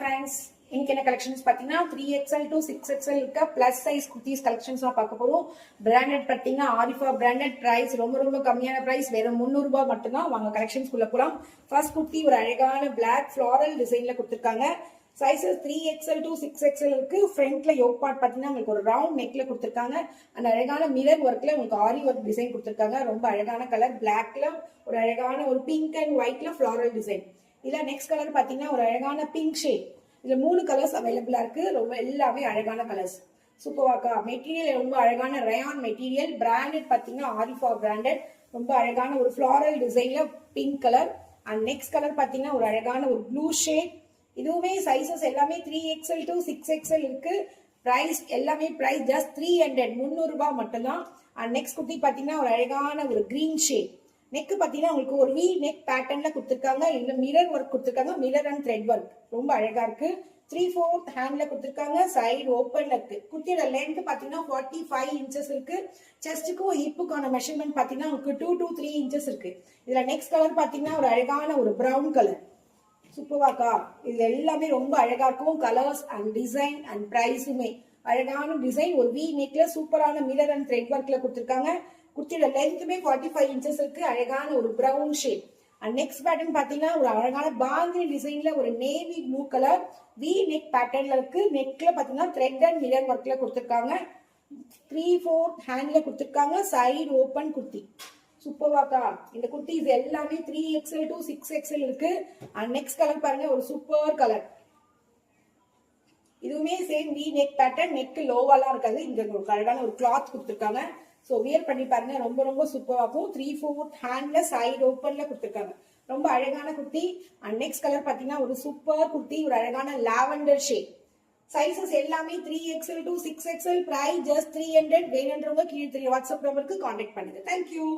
Friends, இன்னைக்கு என்ன collections பார்த்தீங்கன்னா 3XL to 6XL இருக்க பிளஸ் சைஸ் குர்த்திஸ் கலெக்ஷன்ஸ்லாம் பார்க்க போறோம். பிராண்டட் பார்த்தீங்கன்னா ஆரிஃபா பிராண்டட், பிரைஸ் ரொம்ப கம்மியான பிரைஸ், வெறும் 300 ரூபாய் மட்டும்தான். வாங்க கலெக்ஷன்ஸ்குள்ள போலாம். ஃபர்ஸ்ட் குர்த்தி ஒரு அழகான பிளாக் ஃபிளாரல் டிசைன்ல கொடுத்துருக்காங்க. சைஸஸ் 3XL to 6XL இருக்கு. ஃப்ரண்ட்ல யோக் பார்ட் பார்த்தீங்கன்னா உங்களுக்கு ஒரு ரவுண்ட் நெக்ல கொடுத்துருக்காங்க. அந்த அழகான மிரர் ஒர்க்ல உங்களுக்கு ஆரி ஒர்க் டிசைன் கொடுத்துருக்காங்க. ரொம்ப அழகான கலர், பிளாக்ல ஒரு அழகான ஒரு பிங்க் அண்ட் ஒயிட்ல ஃபிளாரல் டிசைன். இல்ல நெக்ஸ்ட் கலர் பாத்தீங்கன்னா ஒரு அழகான பிங்க் ஷேட். இதுல 3 கலர்ஸ் அவைலபிளா இருக்கு. ரொம்ப எல்லாமே அழகான கலர்ஸ். சூப்பர்வாக்கா. மெட்டீரியல் ரொம்ப அழகான ரயான் மெட்டீரியல். பிராண்டட் பாத்தீங்கன்னா ஆரிஃபா பிராண்டட். ரொம்ப அழகான ஒரு ஃபிளாரல் டிசைன்ல pink colour. And next colour பாத்தீங்கன்னா ஒரு அழகான ஒரு ப்ளூ ஷேட். இதுவுமே சைசஸ் எல்லாமே 3XL to 6XL இருக்கு. பிரைஸ் எல்லாமே பிரைஸ் ஜஸ்ட் 300 ரூபாய் மட்டும்தான். அண்ட் நெக்ஸ்ட் குர்த்தி பாத்தீங்கன்னா ஒரு அழகான ஒரு கிரீன் ஷேட். நெக் பாத்தீங்கன்னா உங்களுக்கு ஒரு வி நெக் பேட்டர்ன்ல கொடுத்துருக்காங்க. இல்ல மிரர் ஒர்க் கொடுத்துருக்காங்க. மிரர் அண்ட் த்ரெட் ஒர்க் ரொம்ப அழகா இருக்கு. 3/4 ஹேண்ட்ல கொடுத்துருக்காங்க. சைடு ஓப்பன்ல இருக்கு. குர்த்தியோட லென்த் பாத்தீங்கன்னா 45 இன்ச்சஸ் இருக்கு. செஸ்டுக்கும் ஹிப்புக்கான மெஷர்மெண்ட் பாத்தீங்கன்னா உங்களுக்கு 2 to 3 இன்ச்சஸ் இருக்கு. இதுல நெக்ஸ்ட் கலர் பாத்தீங்கன்னா ஒரு அழகான ஒரு பிரவுன் கலர். சூப்பர்வாக்கா. இது எல்லாமே ரொம்ப அழகா இருக்கும். கலர்ஸ் அண்ட் டிசைன் அண்ட் பிரைஸுமே அழகான டிசைன். ஒரு வி நெக்ல சூப்பரான மிரர் அண்ட் த்ரெட் ஒர்க்ல கொடுத்துருக்காங்க. குர்த்தியோட லென்த்துமே 45 இன்ச்சஸ் இருக்கு. அழகான ஒரு brown shade. And next pattern பாத்தீங்கன்னா ஒரு அழகான பாந்தினி டிசைன்ல ஒரு navy blue colour V neck பேட்டர்ன்ல இருக்கு. நெக்ல பாத்தீங்கன்னா த்ரெட் அண்ட் மிரர் ஒர்க்ல கொடுத்துருக்காங்க. 3/4 ஹேண்ட்ல கொடுத்துருக்காங்க. Side open kurti. சூப்பர்வாக்கா. இந்த குர்த்தி இது எல்லாமே 3XL to 6XL இருக்கு. அண்ட் நெக்ஸ்ட் கலர் பாருங்க, ஒரு சூப்பர் கலர். இதுவுமே same V neck pattern. Neck லோவாலாம் இருக்காது. இங்க ஒரு அழகான ஒரு கிளாத் கொடுத்துருக்காங்க. ஸோ வியர் பண்ணி பாருங்க. ரொம்ப சூப்பராகும். 3/4 ஹேண்ட்ல சைடு ஓப்பன்ல கொடுத்துருக்காங்க. ரொம்ப அழகான குர்த்தி. அண்ட் நெக்ஸ்ட் கலர் பாத்தீங்கன்னா ஒரு சூப்பர் குர்த்தி, ஒரு அழகான லாவெண்டர் ஷேட். சைசஸ் எல்லாமே 3XL to 6XL. Price just 300. வேணுன்றவங்க கீழே தெரிய வாட்ஸ்அப் நம்பருக்கு கான்டாக்ட் பண்ணுங்க. தேங்க்யூ.